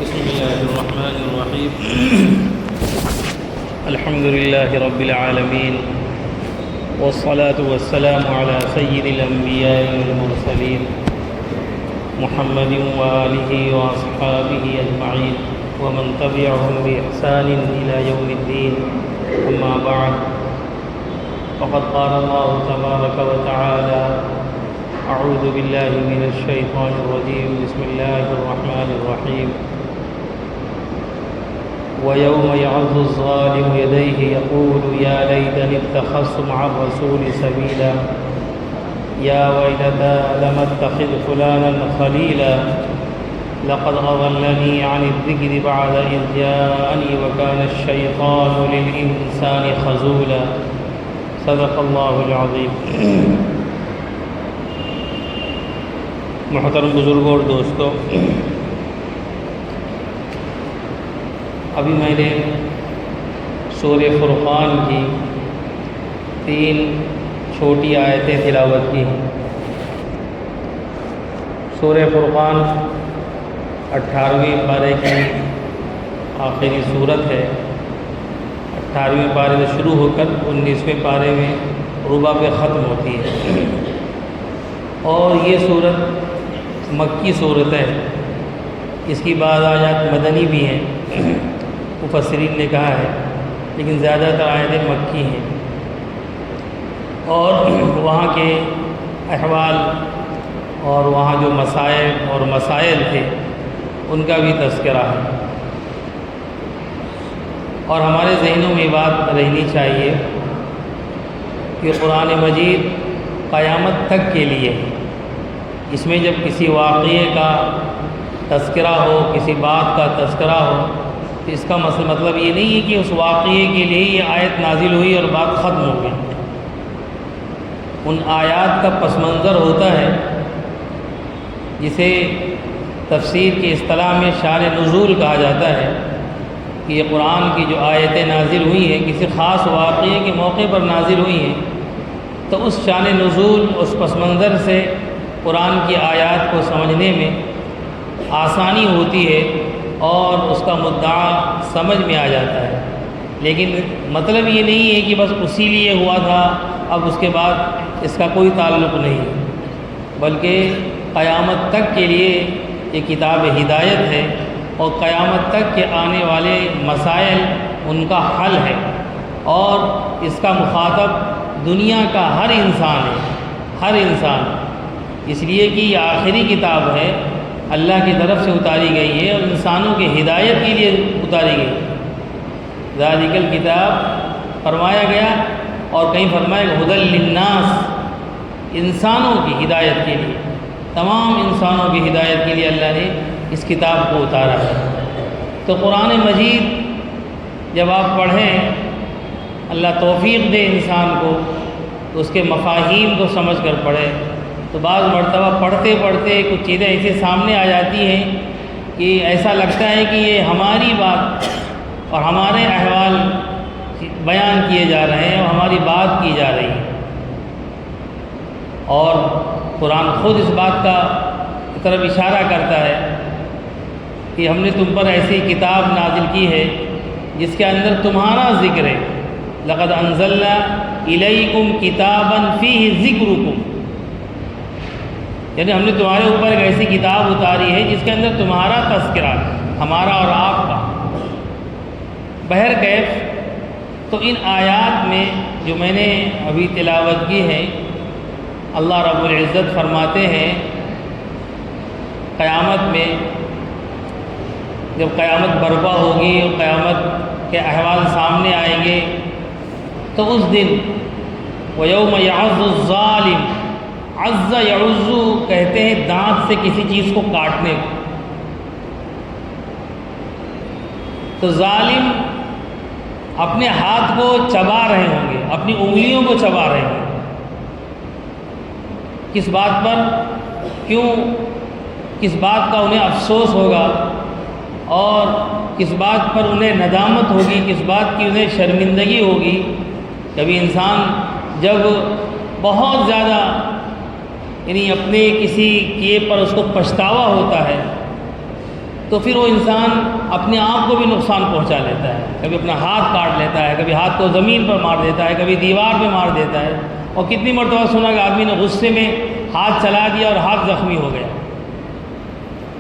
بسم الله الرحمن الرحيم. الحمد لله رب العالمين، والصلاة والسلام على سيد الأنبياء والمرسلين محمد وآله وأصحابه أجمعين ومن تبعهم بإحسان إلى يوم الدين. أما بعد، فقد قال الله تبارك وتعالى: أعوذ بالله من الشيطان الرجيم. بسم الله الرحمن الرحيم. ويوم يعض الظالم يديه يقول يا ليتني اتخذت مع الرسول سبيلا يا ويلتى لم اتخذ فلانا خليلا لقد أضلني عن الذكر بعد إذ جاءني وكان الشيطان للإنسان خذولا. صدق الله العظيم. محترم بزرگوں اور دوستوں، ابھی میں نے سورہ فرقان کی 3 چھوٹی آیتیں تلاوت کی ہیں. سورہ فرقان 18ویں پارے کی آخری صورت ہے. 18ویں پارے سے شروع ہو کر 19ویں پارے میں ربع پہ ختم ہوتی ہے، اور یہ صورت مکی صورت ہے. اس کی بعض آیات مدنی بھی ہیں، مفسرین نے کہا ہے، لیکن زیادہ تر آیتیں مکی ہیں، اور وہاں کے احوال اور وہاں جو مسائل اور مسائل تھے ان کا بھی تذکرہ ہے. اور ہمارے ذہنوں میں یہ بات رہنی چاہیے کہ قرآن مجید قیامت تک کے لیے، اس میں جب کسی واقعے کا تذکرہ ہو، کسی بات کا تذکرہ ہو، تو اس کا مطلب یہ نہیں ہے کہ اس واقعے کے لیے یہ آیت نازل ہوئی اور بات ختم ہو گئی. ان آیات کا پس منظر ہوتا ہے جسے تفسیر کی اصطلاح میں شان نزول کہا جاتا ہے، کہ یہ قرآن کی جو آیتیں نازل ہوئی ہیں کسی خاص واقعے کے موقع پر نازل ہوئی ہیں، تو اس شان نزول، اس پس منظر سے قرآن کی آیات کو سمجھنے میں آسانی ہوتی ہے اور اس کا مدعا سمجھ میں آ جاتا ہے. لیکن مطلب یہ نہیں ہے کہ بس اسی لیے ہوا تھا، اب اس کے بعد اس کا کوئی تعلق نہیں ہے، بلکہ قیامت تک کے لیے یہ کتاب ہدایت ہے، اور قیامت تک کے آنے والے مسائل ان کا حل ہے، اور اس کا مخاطب دنیا کا ہر انسان ہے، ہر انسان، اس لیے کہ یہ آخری کتاب ہے، اللہ کی طرف سے اتاری گئی ہے اور انسانوں کی ہدایت کے لیے اتاری گئی. ذالک الکتاب فرمایا گیا، اور کہیں فرمایا کہ ھدی للناس، انسانوں کی ہدایت کے لیے، تمام انسانوں کی ہدایت کے لیے اللہ نے اس کتاب کو اتارا ہے. تو قرآن مجید جب آپ پڑھیں، اللہ توفیق دے انسان کو تو اس کے مفاہیم کو سمجھ کر پڑھیں، تو بعض مرتبہ پڑھتے پڑھتے کچھ چیزیں ایسے سامنے آ جاتی ہیں کہ ایسا لگتا ہے کہ یہ ہماری بات اور ہمارے احوال بیان کیے جا رہے ہیں اور ہماری بات کی جا رہی ہے. اور قرآن خود اس بات کا طرف اشارہ کرتا ہے کہ ہم نے تم پر ایسی کتاب نازل کی ہے جس کے اندر تمہارا ذکر ہے. لقد انزلنا الیکم کتابا فیہ ذکرکم، یعنی ہم نے تمہارے اوپر ایک ایسی کتاب اتاری ہے جس کے اندر تمہارا تذکرہ ہے، ہمارا اور آپ کا. بہرکیف، تو ان آیات میں جو میں نے ابھی تلاوت کی ہے، اللہ رب العزت فرماتے ہیں قیامت میں جب قیامت برپا ہوگی اور قیامت کے احوال سامنے آئیں گے، تو اس دن وَيَوْمَ يَعَضُّ الظَّالِمُ، عَزَّ يَعُزُّ کہتے ہیں دانت سے کسی چیز کو کاٹنے کو. تو ظالم اپنے ہاتھ کو چبا رہے ہوں گے، اپنی انگلیوں کو چبا رہے ہوں گے. کس بات پر؟ کیوں؟ کس بات کا انہیں افسوس ہوگا، اور کس بات پر انہیں ندامت ہوگی، کس بات کی انہیں شرمندگی ہوگی. کبھی انسان جب بہت زیادہ یعنی اپنے کسی کیے پر اس کو پچھتاوا ہوتا ہے، تو پھر وہ انسان اپنے آپ کو بھی نقصان پہنچا لیتا ہے، کبھی اپنا ہاتھ کاٹ لیتا ہے، کبھی ہاتھ کو زمین پر مار دیتا ہے، کبھی دیوار پہ مار دیتا ہے، اور کتنی مرتبہ سنا کہ آدمی نے غصے میں ہاتھ چلا دیا اور ہاتھ زخمی ہو گیا۔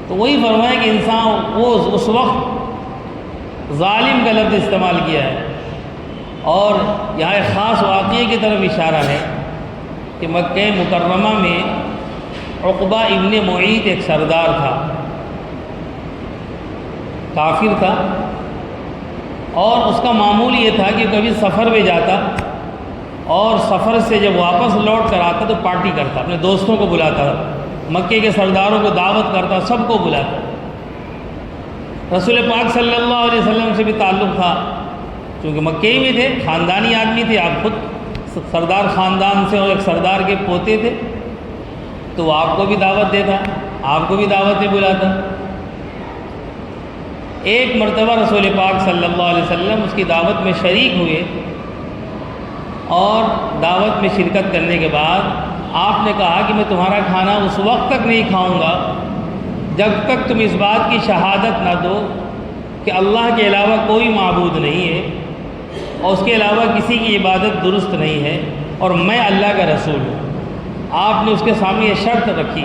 تو وہی فرمایا کہ انسان وہ اس وقت ظالم کا لفظ استعمال کیا ہے، اور یہاں ایک خاص واقعے کی طرف اشارہ ہے کہ مکہ مکرمہ میں عقبہ ابن معیط ایک سردار تھا، کافر تھا، اور اس کا معمول یہ تھا کہ کبھی سفر میں جاتا اور سفر سے جب واپس لوٹ کر آتا تو پارٹی کرتا، اپنے دوستوں کو بلاتا، مکے کے سرداروں کو دعوت کرتا، سب کو بلاتا۔ رسول پاک صلی اللہ علیہ وسلم سے بھی تعلق تھا، چونکہ مکے ہی میں تھے، خاندانی آدمی تھے، آپ خود سردار خاندان سے اور ایک سردار کے پوتے تھے، تو وہ آپ کو بھی دعوت دیتا، آپ کو بھی دعوت بلاتا۔ ایک مرتبہ رسول پاک صلی اللہ علیہ وسلم اس کی دعوت میں شریک ہوئے، اور دعوت میں شرکت کرنے کے بعد آپ نے کہا کہ میں تمہارا کھانا اس وقت تک نہیں کھاؤں گا جب تک تم اس بات کی شہادت نہ دو کہ اللہ کے علاوہ کوئی معبود نہیں ہے اور اس کے علاوہ کسی کی عبادت درست نہیں ہے، اور میں اللہ کا رسول ہوں۔ آپ نے اس کے سامنے یہ شرط رکھی،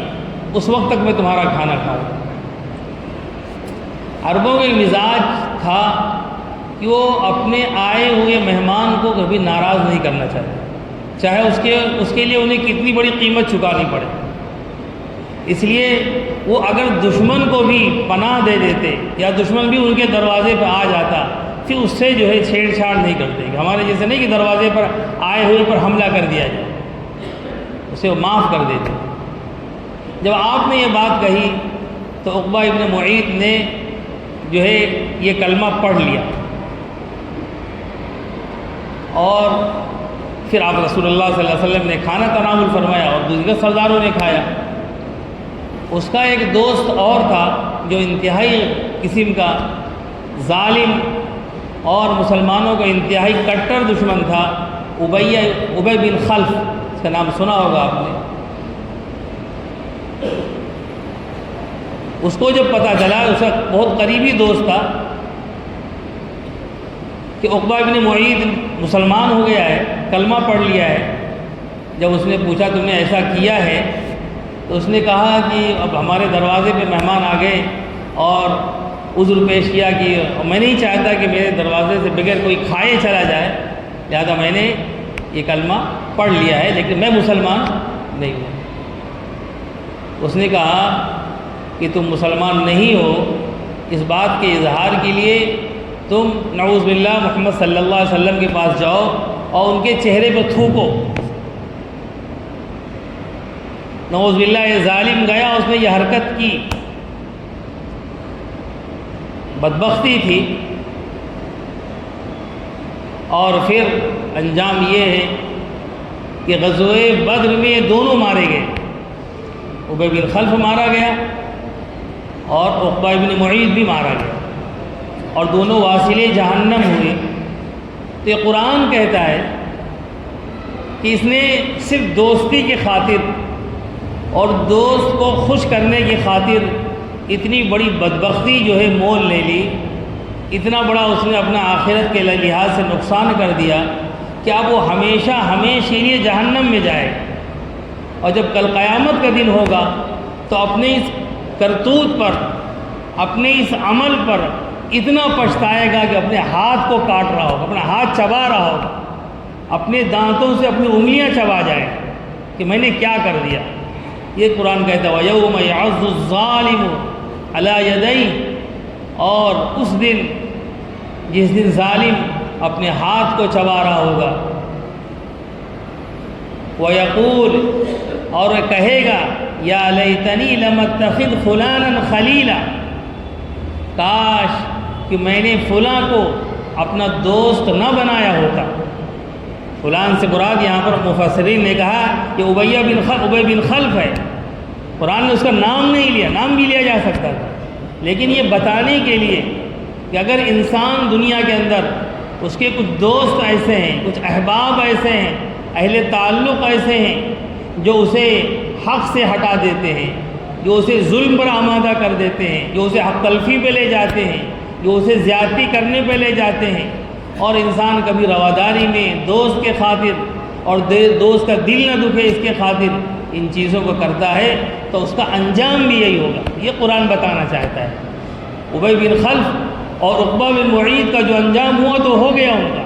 اس وقت تک میں تمہارا کھانا کھاؤں۔ عربوں کا ایک مزاج تھا کہ وہ اپنے آئے ہوئے مہمان کو کبھی ناراض نہیں کرنا چاہتے، چاہے اس کے لیے انہیں کتنی بڑی قیمت چکانی پڑے۔ اس لیے وہ اگر دشمن کو بھی پناہ دے دیتے یا دشمن بھی ان کے دروازے پہ آ جاتا، پھر اس سے جو ہے چھیڑ چھاڑ نہیں کرتے، کہ ہمارے جیسے نہیں کہ دروازے پر آئے ہوئے پر حملہ کر دیا جائے، اسے وہ معاف کر دیتے۔ جب آپ نے یہ بات کہی تو عقبہ ابن معیط نے جو ہے یہ کلمہ پڑھ لیا، اور پھر آپ رسول اللہ صلی اللہ علیہ وسلم نے کھانا تناول فرمایا اور دوسرے سرداروں نے کھایا۔ اس کا ایک دوست اور تھا جو انتہائی قسم کا ظالم اور مسلمانوں کا انتہائی کٹر دشمن تھا، ابی بن خلف، اس کا نام سنا ہوگا آپ نے۔ اس کو جب پتہ چلا، اس کا بہت قریبی دوست تھا، کہ عقبہ ابن معیط مسلمان ہو گیا ہے، کلمہ پڑھ لیا ہے، جب اس نے پوچھا تم نے ایسا کیا ہے، تو اس نے کہا کہ اب ہمارے دروازے پہ مہمان آ گئے اور عذر پیش کیا کہ میں نہیں چاہتا کہ میرے دروازے سے بغیر کوئی کھائے چلا جائے، لہذا میں نے یہ کلمہ پڑھ لیا ہے، لیکن میں مسلمان نہیں ہوں۔ اس نے کہا کہ تم مسلمان نہیں ہو، اس بات کے اظہار کے لیے تم نعوذ باللہ محمد صلی اللہ علیہ وسلم کے پاس جاؤ اور ان کے چہرے پہ تھوکو۔ نعوذ باللہ یہ ظالم گیا، اس نے یہ حرکت کی، بدبختی تھی، اور پھر انجام یہ ہے کہ غزوہ بدر میں یہ دونوں مارے گئے، ابی بن خلف مارا گیا اور عقبہ ابن معیط بھی مارا گیا، اور دونوں واصلے جہنم ہوئے۔ تو یہ قرآن کہتا ہے کہ اس نے صرف دوستی کی خاطر اور دوست کو خوش کرنے کی خاطر اتنی بڑی بدبختی جو ہے مول لے لی، اتنا بڑا اس نے اپنا آخرت کے لحاظ سے نقصان کر دیا کہ اب وہ ہمیشہ کے لیے جہنم میں جائے، اور جب کل قیامت کا دن ہوگا تو اپنے اس کرتوت پر، اپنے اس عمل پر اتنا پچھتائے گا کہ اپنے ہاتھ کو کاٹ رہا ہوگا، اپنا ہاتھ چبا رہا ہوگا، اپنے دانتوں سے اپنی انگلیاں چبا جائے کہ میں نے کیا کر دیا۔ یہ قرآن کہتا ہے وَيَوْمَ يَعَضُّ الظَّالِمُ عَلَى يَدَيْهِ، اور اس دن جس دن ظالم اپنے ہاتھ کو چبا رہا ہوگا، وَيَقُولُ، اور کہے گا یا لیتنی لم اتخذ فلانا خلیلا، کاش کہ میں نے فلاں کو اپنا دوست نہ بنایا ہوتا۔ فلان سے مراد یہاں پر مفسرین نے کہا کہ ابی بن خلف ہے، قرآن نے اس کا نام نہیں لیا، نام بھی لیا جا سکتا تھا، لیکن یہ بتانے کے لیے کہ اگر انسان دنیا کے اندر اس کے کچھ دوست ایسے ہیں، کچھ احباب ایسے ہیں، اہل تعلق ایسے ہیں جو اسے حق سے ہٹا دیتے ہیں، جو اسے ظلم پر آمادہ کر دیتے ہیں، جو اسے حق تلفی پہ لے جاتے ہیں، جو اسے زیادتی کرنے پہ لے جاتے ہیں۔ اور انسان کبھی رواداری میں دوست کے خاطر اور دوست کا دل نہ دکھے اس کے خاطر ان چیزوں کو کرتا ہے تو اس کا انجام بھی یہی ہوگا۔ یہ قرآن بتانا چاہتا ہے۔ ابی بن خلف اور عقبہ بن معیط کا جو انجام ہوا تو ہو گیا ان کا،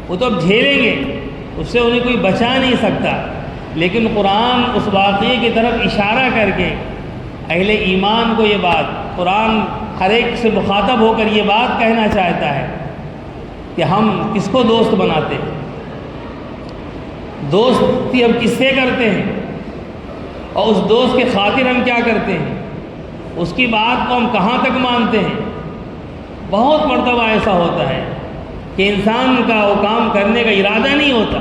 وہ تو اب جھیلیں گے، اس سے انہیں کوئی بچا نہیں سکتا۔ لیکن قرآن اس واقعے کی طرف اشارہ کر کے اہل ایمان کو یہ بات، قرآن ہر ایک سے مخاطب ہو کر یہ بات کہنا چاہتا ہے کہ ہم کس کو دوست بناتے ہیں، دوستی ہم کس سے کرتے ہیں، اور اس دوست کے خاطر ہم کیا کرتے ہیں، اس کی بات کو ہم کہاں تک مانتے ہیں۔ بہت مرتبہ ایسا ہوتا ہے کہ انسان کا وہ کام کرنے کا ارادہ نہیں ہوتا،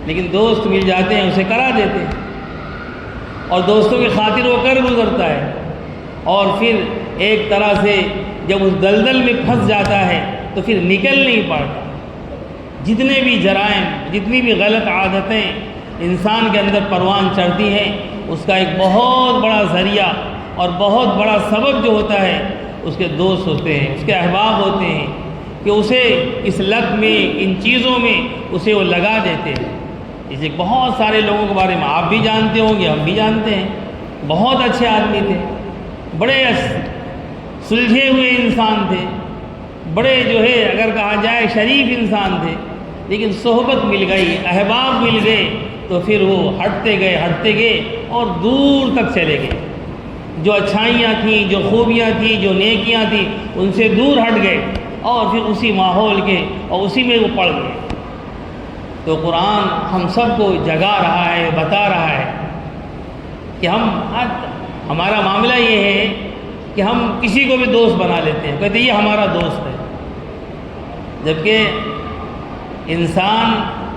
لیکن دوست مل جاتے ہیں، اسے کرا دیتے ہیں، اور دوستوں کی خاطر وہ کر گزرتا ہے، اور پھر ایک طرح سے جب اس دلدل میں پھنس جاتا ہے تو پھر نکل نہیں پاتا۔ جتنے بھی جرائم، جتنی بھی غلط عادتیں انسان کے اندر پروان چڑھتی ہیں، اس کا ایک بہت بڑا ذریعہ اور بہت بڑا سبب جو ہوتا ہے اس کے دوست ہوتے ہیں، اس کے احباب ہوتے ہیں، کہ اسے اس لت میں، ان چیزوں میں اسے وہ لگا دیتے ہیں۔ اسے بہت سارے لوگوں کے بارے میں آپ بھی جانتے ہوں گے، ہم بھی جانتے ہیں، بہت اچھے آدمی تھے، بڑے سلجھے ہوئے انسان تھے، بڑے جو ہے اگر کہا جائے شریف انسان تھے، لیکن صحبت مل گئی، احباب مل گئے تو پھر وہ ہٹتے گئے اور دور تک چلے گئے۔ جو اچھائیاں تھیں، جو خوبیاں تھیں، جو نیکیاں تھیں، ان سے دور ہٹ گئے اور پھر اسی ماحول کے اور اسی میں وہ پڑ گئے۔ تو قرآن ہم سب کو جگا رہا ہے، بتا رہا ہے کہ ہمارا معاملہ یہ ہے کہ ہم کسی کو بھی دوست بنا لیتے ہیں، کہتے ہیں یہ ہمارا دوست ہے، جبکہ انسان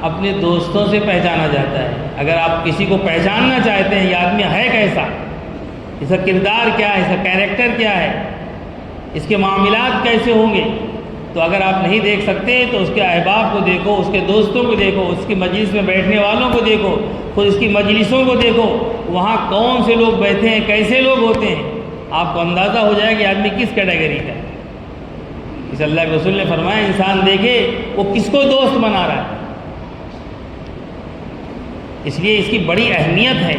اپنے دوستوں سے پہچانا جاتا ہے۔ اگر آپ کسی کو پہچاننا چاہتے ہیں یہ آدمی ہے کیسا، اس کا کردار کیا ہے، اس کا کیریکٹر کیا ہے، اس کے معاملات کیسے ہوں گے، تو اگر آپ نہیں دیکھ سکتے تو اس کے احباب کو دیکھو، اس کے دوستوں کو دیکھو، اس کی مجلس میں بیٹھنے والوں کو دیکھو، خود اس کی مجلسوں کو دیکھو، وہاں کون سے لوگ بیٹھے ہیں، کیسے لوگ ہوتے ہیں، آپ کو اندازہ ہو جائے کہ آدمی کس کیٹیگری کا ہے۔ اس اللہ کے رسول نے فرمایا انسان دیکھے وہ کس کو دوست بنا رہا ہے۔ اس لیے اس کی بڑی اہمیت ہے۔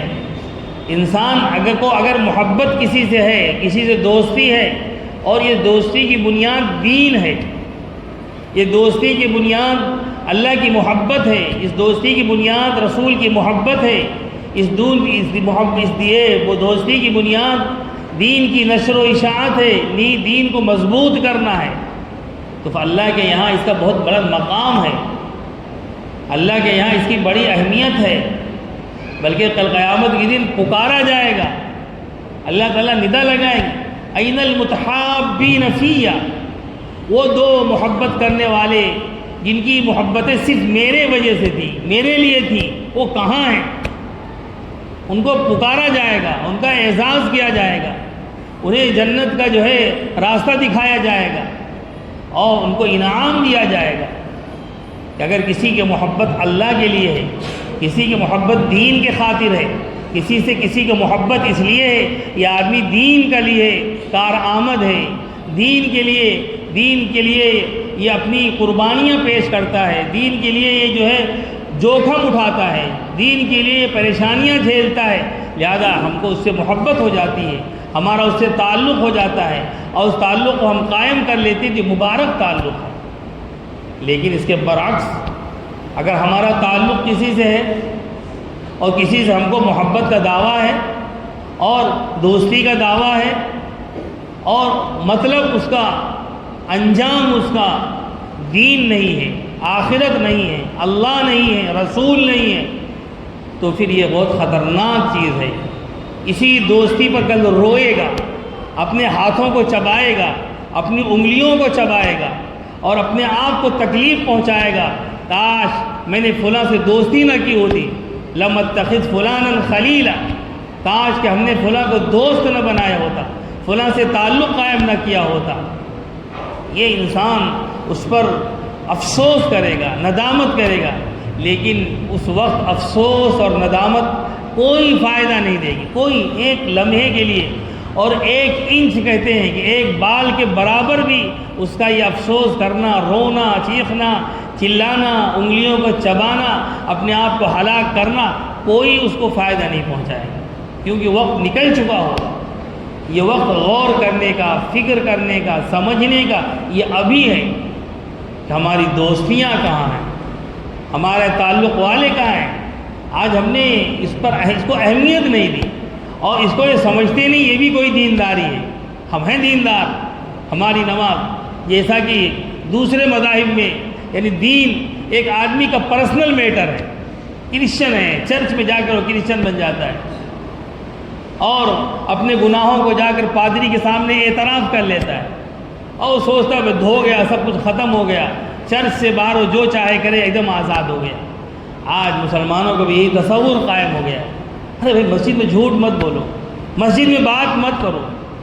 انسان اگر محبت کسی سے ہے، کسی سے دوستی ہے، اور یہ دوستی کی بنیاد دین ہے، یہ دوستی کی بنیاد اللہ کی محبت ہے، اس دوستی کی بنیاد رسول کی محبت ہے، وہ دوستی کی بنیاد دین کی نشر و اشاعت ہے، دین کو مضبوط کرنا ہے، تو اللہ کے یہاں اس کا بہت بڑا مقام ہے، اللہ کے یہاں اس کی بڑی اہمیت ہے۔ بلکہ کل قیامت کے دن پکارا جائے گا، اللہ تعالیٰ ندا لگائے گا، این المتحابین فیہ، وہ دو محبت کرنے والے جن کی محبتیں صرف میرے وجہ سے تھی، میرے لیے تھی، وہ کہاں ہیں؟ ان کو پکارا جائے گا، ان کا اعزاز کیا جائے گا، انہیں جنت کا جو ہے راستہ دکھایا جائے گا، اور ان کو انعام دیا جائے گا کہ اگر کسی کی محبت اللہ کے لیے ہے، کسی کی محبت دین کے خاطر ہے، کسی سے کسی کی محبت اس لیے ہے یہ آدمی دین کے لیے کارآمد ہے، دین کے لیے یہ اپنی قربانیاں پیش کرتا ہے، دین کے لیے یہ جو ہے جوخم اٹھاتا ہے، دین کے لیے پریشانیاں جھیلتا ہے، لہذا ہم کو اس سے محبت ہو جاتی ہے، ہمارا اس سے تعلق ہو جاتا ہے، اور اس تعلق کو ہم قائم کر لیتے ہیں کہ مبارک تعلق ہے۔ لیکن اس کے برعکس اگر ہمارا تعلق کسی سے ہے اور کسی سے ہم کو محبت کا دعویٰ ہے اور دوستی کا دعویٰ ہے، اور مطلب اس کا انجام اس کا دین نہیں ہے، آخرت نہیں ہے، اللہ نہیں ہے، رسول نہیں ہے، تو پھر یہ بہت خطرناک چیز ہے۔ اسی دوستی پر کل روئے گا، اپنے ہاتھوں کو چبائے گا، اپنی انگلیوں کو چبائے گا، اور اپنے آپ کو تکلیف پہنچائے گا، کاش میں نے فلاں سے دوستی نہ کی ہوتی، لم اتخذ فلانا خلیلا، کاش کہ ہم نے فلاں کو دوست نہ بنایا ہوتا، فلاں سے تعلق قائم نہ کیا ہوتا۔ یہ انسان اس پر افسوس کرے گا، ندامت کرے گا، لیکن اس وقت افسوس اور ندامت کوئی فائدہ نہیں دے گی، کوئی ایک لمحے کے لیے، اور 1 انچ کہتے ہیں کہ 1 بال کے برابر بھی اس کا یہ افسوس کرنا، رونا، چیخنا، چلانا، انگلیوں کو چبانا، اپنے آپ کو ہلاک کرنا، کوئی اس کو فائدہ نہیں پہنچائے گا، کیونکہ وقت نکل چکا ہوگا۔ یہ وقت غور کرنے کا، فکر کرنے کا، سمجھنے کا یہ ابھی ہے کہ ہماری دوستیاں کہاں ہیں، ہمارے تعلق والے کہاں ہیں۔ آج ہم نے اس کو اہمیت نہیں دی، اور اس کو یہ سمجھتے نہیں یہ بھی کوئی دینداری ہے۔ ہم ہیں دیندار، ہماری نماز، جیسا کہ دوسرے مذاہب میں یعنی دین ایک آدمی کا پرسنل میٹر ہے۔ کرسچن ہے، چرچ میں جا کر وہ کرسچن بن جاتا ہے، اور اپنے گناہوں کو جا کر پادری کے سامنے اعتراف کر لیتا ہے، اور وہ سوچتا ہے دھو گیا، سب کچھ ختم ہو گیا، چرچ سے باہر وہ جو چاہے کرے، ایک دم آزاد ہو گیا۔ آج مسلمانوں کو بھی یہی تصور قائم ہو گیا، ارے بھائی مسجد میں جھوٹ مت بولو، مسجد میں بات مت کرو،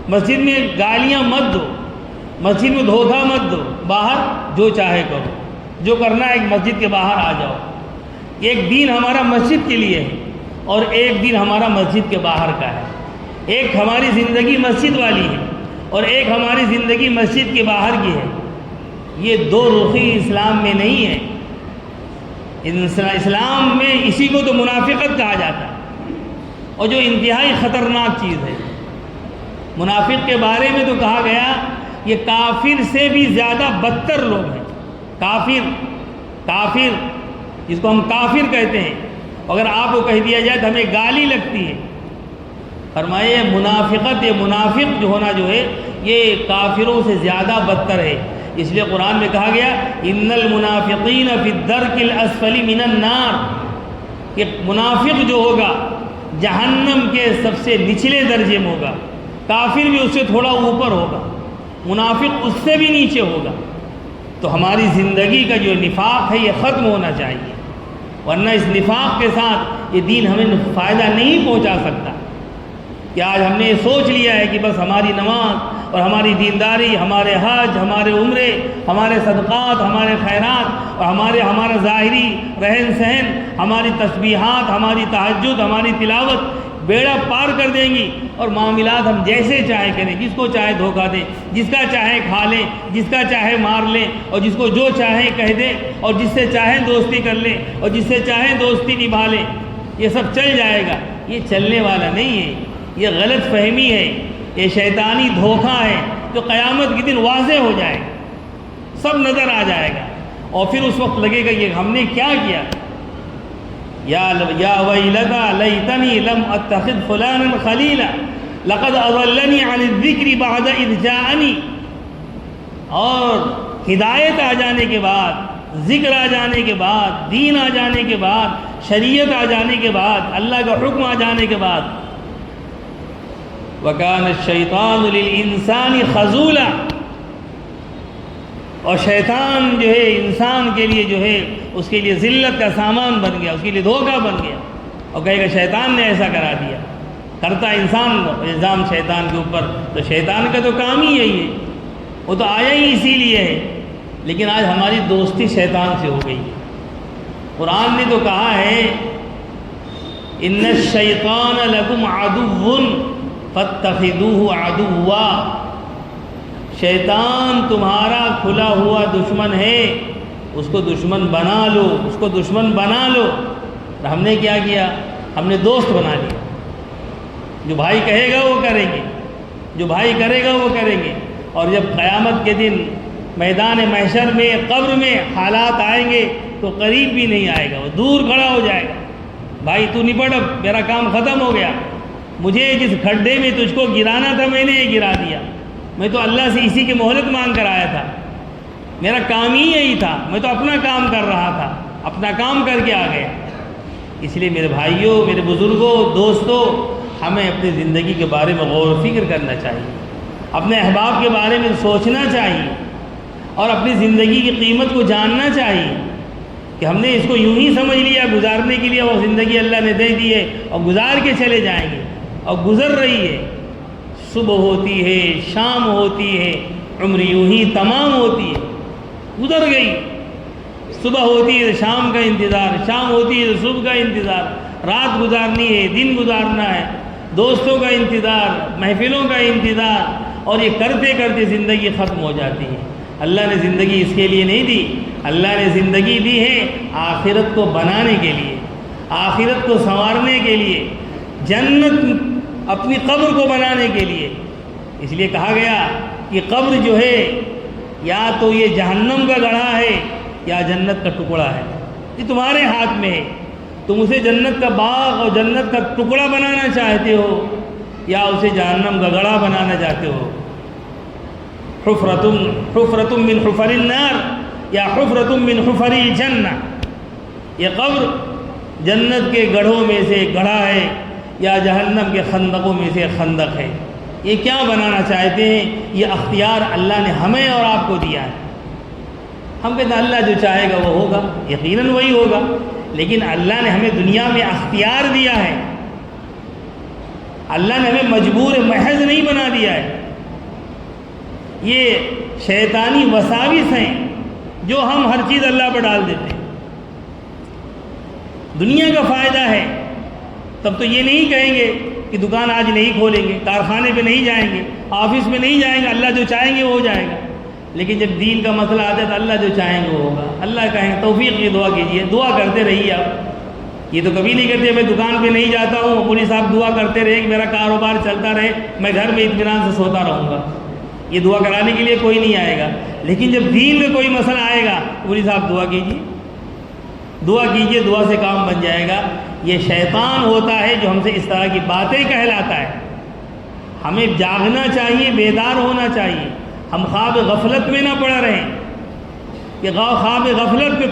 مسجد میں گالیاں مت دو، مسجد میں دھوکہ مت دو، باہر جو چاہے کرو، جو کرنا ہے ایک مسجد کے باہر آ جاؤ۔ ایک دین ہمارا مسجد کے لیے ہے، اور ایک دن ہمارا مسجد کے باہر کا ہے۔ ایک ہماری زندگی مسجد والی ہے، اور ایک ہماری زندگی مسجد کے باہر کی ہے۔ یہ دو رخی اسلام میں نہیں ہے۔ اسلام میں اسی کو تو منافقت کہا جاتا ہے، اور جو انتہائی خطرناک چیز ہے۔ منافق کے بارے میں تو کہا گیا یہ کافر سے بھی زیادہ بدتر لوگ ہیں۔ کافر جس کو ہم کافر کہتے ہیں، اگر آپ کو کہہ دیا جائے تو ہمیں گالی لگتی ہے۔ فرمائے منافقت، یہ منافق جو ہونا جو ہے یہ کافروں سے زیادہ بدتر ہے۔ اس لیے قرآن میں کہا گیا ان المنافقین فی الدرک الاسفل من النار، کہ منافق جو ہوگا جہنم کے سب سے نچلے درجے میں ہوگا، کافر بھی اس سے تھوڑا اوپر ہوگا، منافق اس سے بھی نیچے ہوگا۔ تو ہماری زندگی کا جو نفاق ہے یہ ختم ہونا چاہیے، ورنہ اس نفاق کے ساتھ یہ دین ہمیں فائدہ نہیں پہنچا سکتا۔ کہ آج ہم نے یہ سوچ لیا ہے کہ بس ہماری نماز اور ہماری دینداری، ہمارے حج، ہمارے عمرے، ہمارے صدقات، ہمارے خیرات، اور ہمارا ظاہری رہن سہن، ہماری تسبیحات، ہماری تہجد، ہماری تلاوت بیڑا پار کر دیں گی، اور معاملات ہم جیسے چاہے کریں، جس کو چاہے دھوکہ دیں، جس کا چاہے کھا لیں، جس کا چاہے مار لیں، اور جس کو جو چاہے کہہ دیں، اور جس سے چاہے دوستی کر لیں، اور جس سے چاہے دوستی نبھا لیں، یہ سب چل جائے گا۔ یہ چلنے والا نہیں ہے، یہ غلط فہمی ہے، یہ شیطانی دھوکہ ہے جو قیامت کے دن واضح ہو جائے گا، سب نظر آ جائے گا، اور پھر اس وقت لگے گا یہ ہم نے کیا کیا۔ یا ویلتا لیتنی لم اتخذ فلانا خلیلا لقد اضلنی عن الذکر بعد اذ جاءنی۔ اور ہدایت آ جانے کے بعد، ذکر آ جانے کے بعد، دین آ جانے کے بعد، شریعت آ جانے کے بعد، اللہ کا حکم آ جانے کے بعد، وَكَانَ الشَّيْطَانُ لِلْإِنسَانِ خَذُولًا، اور شیطان جو ہے انسان کے لیے جو ہے اس کے لیے ذلت کا سامان بن گیا، اس کے لیے دھوکہ بن گیا، اور کہے گا شیطان نے ایسا کرا دیا۔ کرتا انسان الزام شیطان کے اوپر، تو شیطان کا تو کام ہی یہی ہے، وہ تو آیا ہی اسی لیے ہے۔ لیکن آج ہماری دوستی شیطان سے ہو گئی۔ قرآن نے تو کہا ہے ان الشیطان لکم عدو فاتخذوہ عدوا، شیطان تمہارا کھلا ہوا دشمن ہے، اس کو دشمن بنا لو، اس کو دشمن بنا لو۔ اور ہم نے کیا کیا؟ ہم نے دوست بنا لیا۔ جو بھائی کہے گا وہ کریں گے، جو بھائی کرے گا وہ کریں گے، اور جب قیامت کے دن میدان محشر میں، قبر میں حالات آئیں گے تو قریب بھی نہیں آئے گا، وہ دور کھڑا ہو جائے گا۔ بھائی تو نپٹ، اب میرا کام ختم ہو گیا، مجھے جس کھڈے میں تجھ کو گرانا تھا میں نے یہ گرا دیا، میں تو اللہ سے اسی کی مہلت مانگ کر آیا تھا، میرا کام ہی یہی تھا، میں تو اپنا کام کر رہا تھا، اپنا کام کر کے آ گیا۔ اس لیے میرے بھائیوں، میرے بزرگوں، دوستوں، ہمیں اپنی زندگی کے بارے میں غور و فکر کرنا چاہیے، اپنے احباب کے بارے میں سوچنا چاہیے، اور اپنی زندگی کی قیمت کو جاننا چاہیے کہ ہم نے اس کو یوں ہی سمجھ لیا گزارنے کے لیے، وہ زندگی اللہ نے دے دی ہے اور گزار کے چلے جائیں گے، اور گزر رہی ہے۔ صبح ہوتی ہے، شام ہوتی ہے، عمر یوں ہی تمام ہوتی ہے، گزر گئی۔ صبح ہوتی ہے تو شام کا انتظار، شام ہوتی ہے تو صبح کا انتظار، رات گزارنی ہے، دن گزارنا ہے، دوستوں کا انتظار، محفلوں کا انتظار، اور یہ کرتے کرتے زندگی ختم ہو جاتی ہے۔ اللہ نے زندگی اس کے لیے نہیں دی، اللہ نے زندگی دی ہے آخرت کو بنانے کے لیے، آخرت کو سنوارنے کے لیے، جنت اپنی قبر کو بنانے کے لیے۔ اس لیے کہا گیا کہ قبر جو ہے یا تو یہ جہنم کا گڑھا ہے یا جنت کا ٹکڑا ہے، یہ تمہارے ہاتھ میں ہے۔ تم اسے جنت کا باغ اور جنت کا ٹکڑا بنانا چاہتے ہو یا اسے جہنم کا گڑھا بنانا چاہتے ہو۔ حفرۃ من حفر النار یا حفرۃ من حفر الجنہ، یہ قبر جنت کے گڑھوں میں سے ایک گڑھا ہے یا جہنم کے خندقوں میں سے ایک خندق ہے۔ یہ کیا بنانا چاہتے ہیں؟ یہ اختیار اللہ نے ہمیں اور آپ کو دیا ہے۔ ہم کہتے ہیں اللہ جو چاہے گا وہ ہوگا، یقیناً وہی ہوگا، لیکن اللہ نے ہمیں دنیا میں اختیار دیا ہے، اللہ نے ہمیں مجبور محض نہیں بنا دیا ہے۔ یہ شیطانی وساوس ہیں جو ہم ہر چیز اللہ پر ڈال دیتے ہیں۔ دنیا کا فائدہ ہے تب تو یہ نہیں کہیں گے کہ دکان آج نہیں کھولیں گے، کارخانے پہ نہیں جائیں گے، آفس میں نہیں جائیں گے، اللہ جو چاہیں گے وہ ہو جائے گا۔ لیکن جب دین کا مسئلہ آتا ہے تو اللہ جو چاہیں گے وہ ہوگا۔ اللہ کہیں توفیق کی دعا کیجئے، دعا کرتے رہیے آپ۔ یہ تو کبھی نہیں کرتے میں دکان پہ نہیں جاتا ہوں، پولیس صاحب دعا کرتے رہے کہ میرا کاروبار چلتا رہے، میں گھر میں اطمینان سے سوتا رہوں گا۔ یہ دعا کرانے کے لیے کوئی نہیں آئے گا، لیکن جب دین میں کوئی مسئلہ آئے گا پولیس صاحب دعا کیجئے، دعا کیجئے، دعا سے کام بن جائے گا۔ یہ شیطان ہوتا ہے جو ہم سے اس طرح کی باتیں کہلاتا ہے۔ ہمیں جاگنا چاہیے، بیدار ہونا چاہیے، ہم خواب غفلت میں نہ پڑے رہیں کہ خواب غفلت میں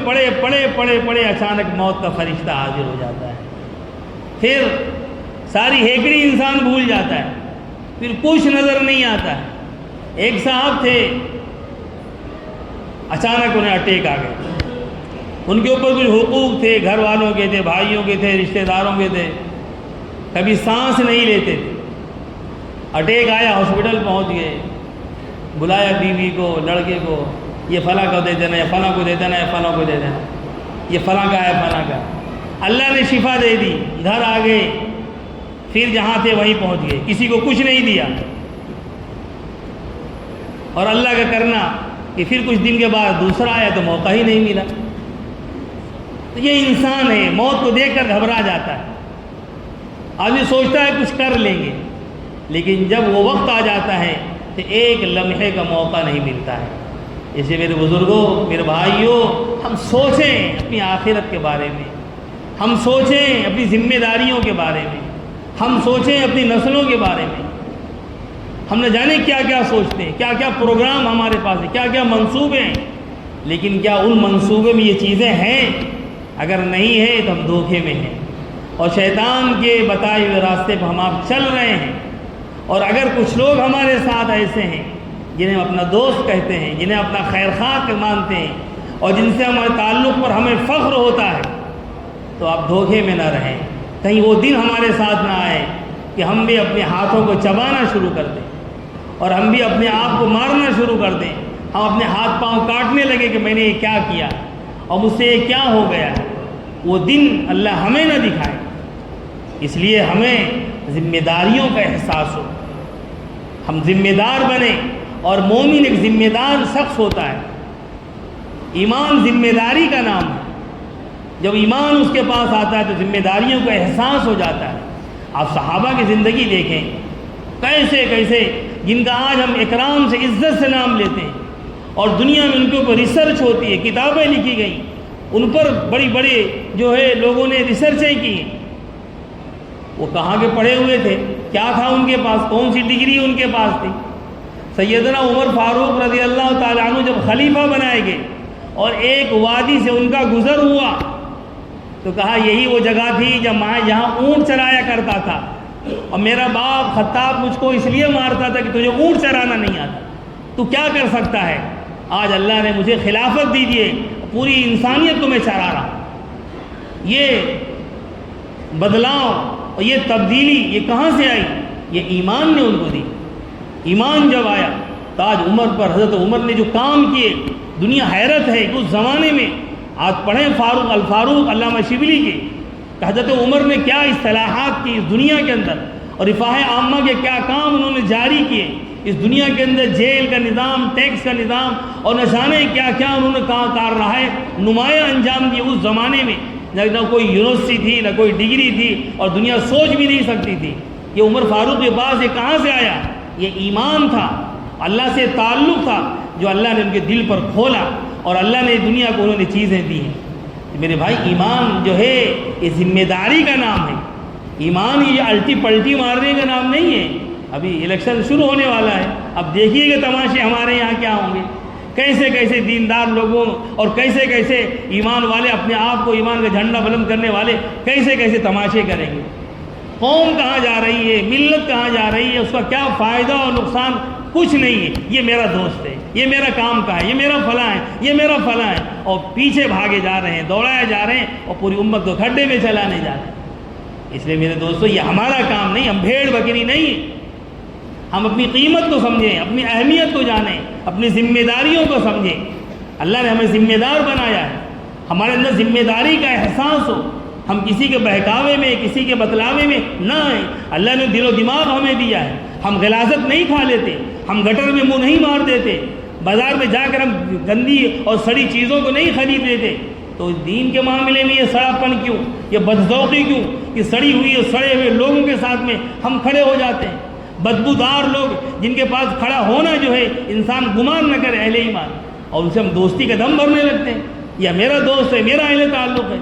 پڑے اچانک موت کا فرشتہ حاضر ہو جاتا ہے، پھر ساری ہیکڑی انسان بھول جاتا ہے، پھر کچھ نظر نہیں آتا ہے۔ ایک صاحب تھے، اچانک انہیں اٹیک آ گئے، ان کے اوپر کچھ حقوق تھے، گھر والوں کے تھے، بھائیوں کے تھے، رشتہ داروں کے تھے، کبھی سانس نہیں لیتے تھے۔ اٹیک آیا، ہاسپٹل پہنچ گئے، بلایا بیوی کو، لڑکے کو، یہ فلاں کو دے دینا، یہ فلاں کو دے دینا، یہ فلاں کو دے دینا، یہ فلاں کا ہے، فلاں کا۔ اللہ نے شفا دے دی، گھر آ گئے، پھر جہاں تھے وہیں پہنچ گئے، کسی کو کچھ نہیں دیا۔ اور اللہ کا کرنا کہ پھر کچھ دن کے بعد دوسرا آیا تو موقع ہی نہیں ملا۔ تو یہ انسان ہے، موت کو دیکھ کر گھبرا جاتا ہے، آدمی سوچتا ہے کچھ کر لیں گے، لیکن جب وہ وقت آ جاتا ہے تو ایک لمحے کا موقع نہیں ملتا ہے۔ اسے میرے بزرگوں، میرے بھائیوں، ہم سوچیں اپنی آخرت کے بارے میں، ہم سوچیں اپنی ذمہ داریوں کے بارے میں، ہم سوچیں اپنی نسلوں کے بارے میں۔ ہم نہ جانے کیا کیا سوچتے ہیں، کیا کیا پروگرام ہمارے پاس ہیں، کیا کیا منصوبے ہیں، لیکن کیا ان منصوبے میں یہ چیزیں ہیں؟ اگر نہیں ہے تو ہم دھوکے میں ہیں، اور شیطان کے بتائے ہوئے راستے پہ ہم آپ چل رہے ہیں۔ اور اگر کچھ لوگ ہمارے ساتھ ایسے ہیں جنہیں ہم اپنا دوست کہتے ہیں، جنہیں اپنا خیر خواہ مانتے ہیں، اور جن سے ہمارے تعلق پر ہمیں فخر ہوتا ہے، تو آپ دھوکے میں نہ رہیں، کہیں وہ دن ہمارے ساتھ نہ آئے کہ ہم بھی اپنے ہاتھوں کو چبانا شروع کر دیں اور ہم بھی اپنے آپ کو مارنا شروع کر دیں، ہم اپنے ہاتھ پاؤں کاٹنے لگے کہ میں نے یہ کیا کیا اور مجھ سے یہ کیا ہو گیا۔ وہ دن اللہ ہمیں نہ دکھائے، اس لیے ہمیں ذمہ داریوں کا احساس ہو، ہم ذمہ دار بنیں۔ اور مومن ایک ذمہ دار شخص ہوتا ہے، ایمان ذمہ داری کا نام ہے۔ جب ایمان اس کے پاس آتا ہے تو ذمہ داریوں کا احساس ہو جاتا ہے۔ آپ صحابہ کی زندگی دیکھیں، کیسے کیسے جن کا آج ہم اکرام سے، عزت سے نام لیتے ہیں، اور دنیا میں ان کے اوپر ریسرچ ہوتی ہے، کتابیں لکھی گئیں، ان پر بڑی بڑی جو ہے لوگوں نے ریسرچیں کی ہیں۔ وہ کہاں کے پڑھے ہوئے تھے، کیا تھا ان کے پاس، کون سی ڈگری ان کے پاس تھی۔ سیدنا عمر فاروق رضی اللہ تعالیٰ عنہ جب خلیفہ بنائے گئے اور ایک وادی سے ان کا گزر ہوا تو کہا یہی وہ جگہ تھی جب میں یہاں اونٹ چرایا کرتا تھا، اور میرا باپ خطاب مجھ کو اس لیے مارتا تھا کہ تجھے اونٹ چرانا نہیں آتا، تو کیا کر سکتا ہے۔ آج اللہ نے مجھے خلافت دی ہے، پوری انسانیت کو میں چرا رہا ہوں۔ یہ بدلاؤ اور یہ تبدیلی یہ کہاں سے آئی؟ یہ ایمان نے ان کو دی۔ ایمان جب آیا تاج عمر پر، حضرت عمر نے جو کام کیے، دنیا حیرت ہے کہ اس زمانے میں، آج پڑھیں فاروق الفاروق علامہ شبلی کے، کہ حضرت عمر نے کیا اصطلاحات کی اس دنیا کے اندر، اور رفاہ عامہ کے کیا کام انہوں نے جاری کیے اس دنیا کے اندر، جیل کا نظام، ٹیکس کا نظام، اور نہ جانے کیا کیا انہوں نے کاررائے نمایاں انجام دیے اس زمانے میں، نہ کوئی یونیورسٹی تھی، نہ کوئی ڈگری تھی، اور دنیا سوچ بھی نہیں سکتی تھی۔ یہ عمر فاروق کے پاس یہ کہاں سے آیا؟ یہ ایمان تھا، اللہ سے تعلق تھا، جو اللہ نے ان کے دل پر کھولا، اور اللہ نے دنیا کو انہوں نے چیزیں دی ہیں۔ میرے بھائی، ایمان جو ہے یہ ذمہ داری کا نام ہے۔ ایمان یہ الٹی پلٹی مارنے کا نام نہیں ہے۔ ابھی الیکشن شروع ہونے والا ہے، اب دیکھیے گا تماشے ہمارے یہاں کیا ہوں گے، کیسے کیسے دیندار لوگوں اور کیسے کیسے ایمان والے، اپنے آپ کو ایمان کا جھنڈا بلند کرنے والے کیسے کیسے تماشے کریں گے۔ قوم کہاں جا رہی ہے، ملت کہاں جا رہی ہے، اس کا کیا فائدہ اور نقصان، کچھ نہیں ہے۔ یہ میرا دوست ہے، یہ میرا کام کا ہے، یہ میرا فلاں ہے، یہ میرا فلاں ہے، اور پیچھے بھاگے جا رہے ہیں، دوڑائے جا رہے ہیں، اور پوری امت کو کھڈے میں چلانے جا رہے ہیں۔ اس لیے میرے دوستو، یہ ہمارا کام نہیں، ہم بھیڑ بکری نہیں ہیں۔ ہم اپنی قیمت کو سمجھیں، اپنی اہمیت کو جانیں، اپنی ذمہ داریوں کو سمجھیں۔ اللہ نے ہمیں ذمہ دار بنایا ہے، ہمارے اندر ذمہ داری کا احساس ہو، ہم کسی کے بہکاوے میں، کسی کے بتلاوے میں نہ آئیں۔ اللہ نے دل و دماغ ہمیں دیا ہے، ہم غلاظت نہیں کھا لیتے، ہم گٹر میں منہ نہیں مار دیتے، بازار میں جا کر ہم گندی اور سڑی چیزوں کو نہیں خرید لیتے۔ تو دین کے معاملے میں یہ سڑا پن کیوں، یہ بدذوقی کیوں کہ سڑی ہوئی اور سڑے ہوئے لوگوں کے ساتھ میں ہم کھڑے ہو جاتے ہیں؟ بدبودار لوگ جن کے پاس کھڑا ہونا جو ہے انسان گمان نہ کرے اہل ایمان، اور ان سے ہم دوستی کا دم بھرنے لگتے ہیں، یا میرا دوست ہے، میرا اہل تعلق ہے۔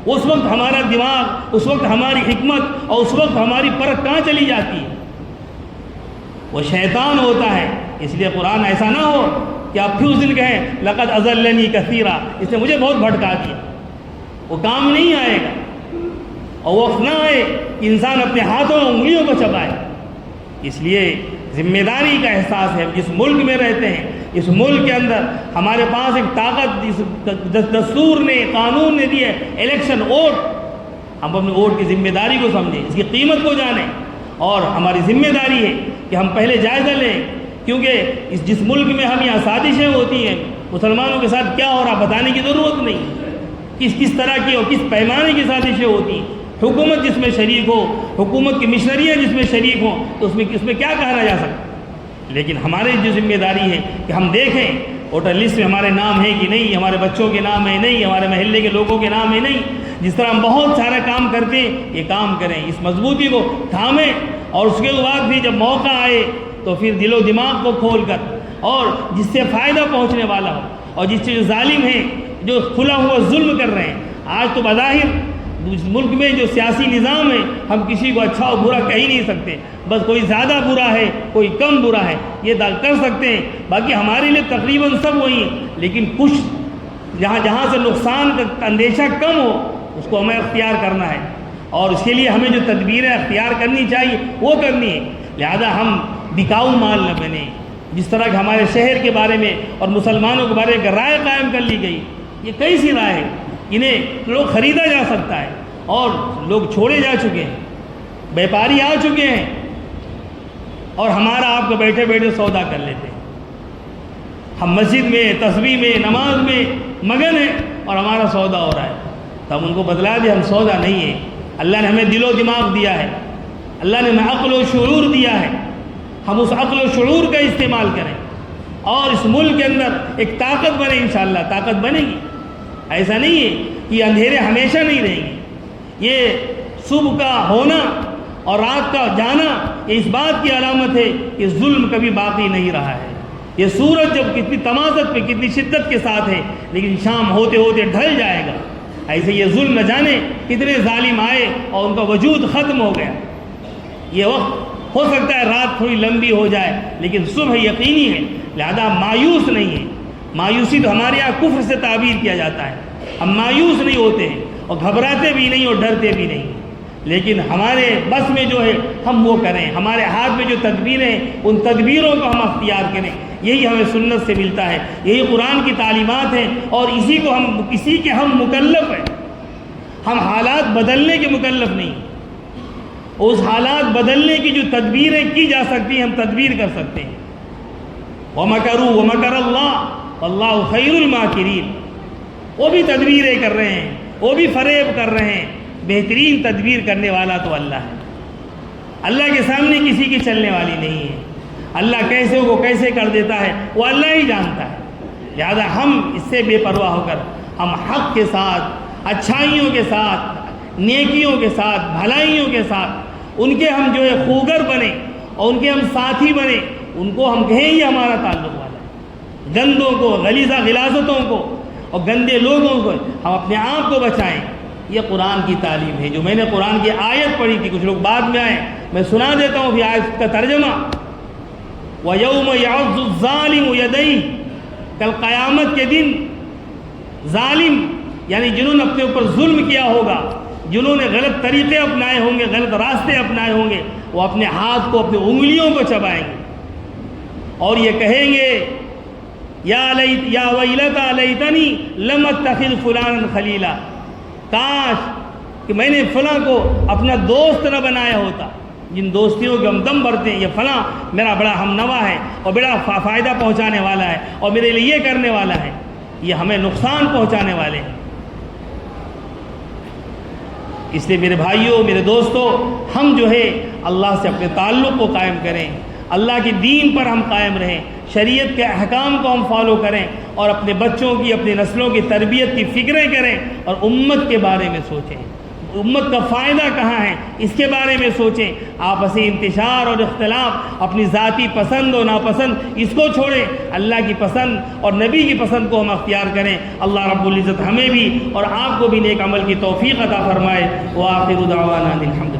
اس وقت ہمارا دماغ، اس وقت ہماری حکمت، اور اس وقت ہماری پرکھ کہاں چلی جاتی ہے؟ وہ شیطان ہوتا ہے۔ اس لیے قرآن ایسا نہ ہو کہ آپ پھر اس دن کہیں لقد اضلنی کثیرا، اس نے مجھے بہت بھٹکا دیا۔ وہ کام نہیں آئے گا، اور وقت نہ آئے کہ انسان اپنے ہاتھوں اور انگلیوں کو چبائے۔ اس لیے ذمہ داری کا احساس ہے۔ جس ملک میں رہتے ہیں، اس ملک کے اندر ہمارے پاس ایک طاقت، دستور نے، قانون نے دی ہے، الیکشن، ووٹ۔ ہم اپنے ووٹ کی ذمہ داری کو سمجھیں، اس کی قیمت کو جانیں، اور ہماری ذمہ داری ہے کہ ہم پہلے جائزہ لیں، کیونکہ جس ملک میں ہم یہاں سازشیں ہوتی ہیں، مسلمانوں کے ساتھ کیا ہو رہا بتانے کی ضرورت نہیں، کس طرح کی اور کس پیمانے کی سازشیں ہوتی ہیں۔ حکومت جس میں شریک ہو، حکومت کی مشنریاں جس میں شریک ہوں، تو اس میں کیا کہا جا سکتا؟ لیکن ہماری جو ذمہ داری ہے کہ ہم دیکھیں ووٹر لسٹ میں ہمارے نام ہے کہ نہیں، ہمارے بچوں کے نام ہے نہیں، ہمارے محلے کے لوگوں کے نام ہے نہیں۔ جس طرح ہم بہت سارا کام کرتے ہیں، یہ کام کریں، اس مضبوطی کو تھامیں، اور اس کے بعد بھی جب موقع آئے تو پھر دل و دماغ کو کھول کر، اور جس سے فائدہ پہنچنے والا ہو، اور جس سے جو ظالم ہیں، جو کھلا ہوا ظلم کر رہے ہیں۔ آج تو بظاہر اس ملک میں جو سیاسی نظام ہے، ہم کسی کو اچھا اور برا کہہ ہی نہیں سکتے، بس کوئی زیادہ برا ہے، کوئی کم برا ہے، یہ کر سکتے ہیں۔ باقی ہمارے لیے تقریباً سب وہی ہیں، لیکن کچھ جہاں سے نقصان کا اندیشہ کم ہو، اس کو ہمیں اختیار کرنا ہے، اور اس کے لیے ہمیں جو تدبیریں اختیار کرنی چاہیے وہ کرنی ہے۔ لہذا ہم بکاؤ مال نہ بنیں۔ جس طرح کہ ہمارے شہر کے بارے میں اور مسلمانوں کے بارے میں رائے قائم کر لی گئی، یہ کیسی رائے ہے؟ انہیں لوگ خریدا جا سکتا ہے، اور لوگ چھوڑے جا چکے ہیں، بیپاری آ چکے ہیں، اور ہمارا آپ کو بیٹھے بیٹھے سودا کر لیتے ہیں۔ ہم مسجد میں، تسبیح میں، نماز میں مگن ہیں، اور ہمارا سودا ہو رہا ہے، تو ہم ان کو بتلا دیں ہم سودا نہیں ہے۔ اللہ نے ہمیں دل و دماغ دیا ہے، اللہ نے ہمیں عقل و شعور دیا ہے، ہم اس عقل و شعور کا استعمال کریں، اور اس ملک کے اندر ایک طاقت بنے، انشاءاللہ طاقت بنے گی۔ ایسا نہیں ہے کہ اندھیرے ہمیشہ نہیں رہیں گے۔ یہ صبح کا ہونا اور رات کا جانا، یہ اس بات کی علامت ہے کہ ظلم کبھی باقی نہیں رہا ہے۔ یہ سورج جب کتنی تمازت پہ، کتنی شدت کے ساتھ ہے، لیکن شام ہوتے ہوتے ڈھل جائے گا۔ ایسے یہ ظلم نہ جانے کتنے ظالم آئے اور ان کا وجود ختم ہو گیا۔ یہ وقت ہو سکتا ہے رات تھوڑی لمبی ہو جائے، لیکن صبح یقینی ہے، لہذا مایوس نہیں ہے۔ مایوسی تو ہمارے یہاں کفر سے تعبیر کیا جاتا ہے۔ ہم مایوس نہیں ہوتے ہیں، اور گھبراتے بھی نہیں، اور ڈرتے بھی نہیں، لیکن ہمارے بس میں جو ہے ہم وہ کریں، ہمارے ہاتھ میں جو تدبیریں، ان تدبیروں کو ہم اختیار کریں۔ یہی ہمیں سنت سے ملتا ہے، یہی قرآن کی تعلیمات ہیں، اور اسی کے ہم مکلف ہیں۔ ہم حالات بدلنے کے مکلف نہیں، اس حالات بدلنے کی جو تدبیریں کی جا سکتی ہیں ہم تدبیر کر سکتے ہیں۔ وَمَكَرُوا وَمَكَرَ اللَّهُ وَاللَّهُ خَيْرُ الْمَاكِرِينَ۔ وہ بھی تدبیریں کر رہے ہیں، وہ بھی فریب کر رہے ہیں، بہترین تدبیر کرنے والا تو اللہ ہے. اللہ کے سامنے کسی کی چلنے والی نہیں ہے. اللہ کیسے کو کیسے کر دیتا ہے وہ اللہ ہی جانتا ہے. لہذا ہم اس سے بے پرواہ ہو کر ہم حق کے ساتھ، اچھائیوں کے ساتھ، نیکیوں کے ساتھ، بھلائیوں کے ساتھ ان کے ہم جو ہے خوگر بنیں اور ان کے ہم ساتھی بنیں. ان کو ہم کہیں یہ ہمارا تعلق والا ہے. گندوں کو، غلیظہ غلاظتوں کو اور گندے لوگوں کو ہم اپنے آپ کو بچائیں. یہ قرآن کی تعلیم ہے. جو میں نے قرآن کی آیت پڑھی تھی، کچھ لوگ بعد میں آئے، میں سنا دیتا ہوں پھر آیت کا ترجمہ. وَيَوْمَ يَعُضُّ الظَّالِمُ يَدَيْهِ، کل قیامت کے دن ظالم یعنی جنہوں نے اپنے اوپر ظلم کیا ہوگا، جنہوں نے غلط طریقے اپنائے ہوں گے، غلط راستے اپنائے ہوں گے، وہ اپنے ہاتھ کو، اپنی انگلیوں کو چبائیں گے اور یہ کہیں گے یا ویلتا لیتنی لم اتخذ فلانا خلیلا، کاش کہ میں نے فلاں کو اپنا دوست نہ بنایا ہوتا. جن دوستیوں کے ہم دم بھرتے ہیں، یہ فلاں میرا بڑا ہم نوا ہے اور بڑا فائدہ پہنچانے والا ہے اور میرے لیے یہ کرنے والا ہے، یہ ہمیں نقصان پہنچانے والے ہیں. اس لیے میرے بھائیوں، میرے دوستوں، ہم جو ہے اللہ سے اپنے تعلق کو قائم کریں، اللہ کے دین پر ہم قائم رہیں، شریعت کے احکام کو ہم فالو کریں اور اپنے بچوں کی، اپنی نسلوں کی تربیت کی فکریں کریں اور امت کے بارے میں سوچیں. امت کا فائدہ کہاں ہے اس کے بارے میں سوچیں. آپسی انتشار اور اختلاف، اپنی ذاتی پسند و ناپسند اس کو چھوڑیں. اللہ کی پسند اور نبی کی پسند کو ہم اختیار کریں. اللہ رب العزت ہمیں بھی اور آپ کو بھی نیک عمل کی توفیق عطا فرمائے. وآخر دعوانا الحمد للہ.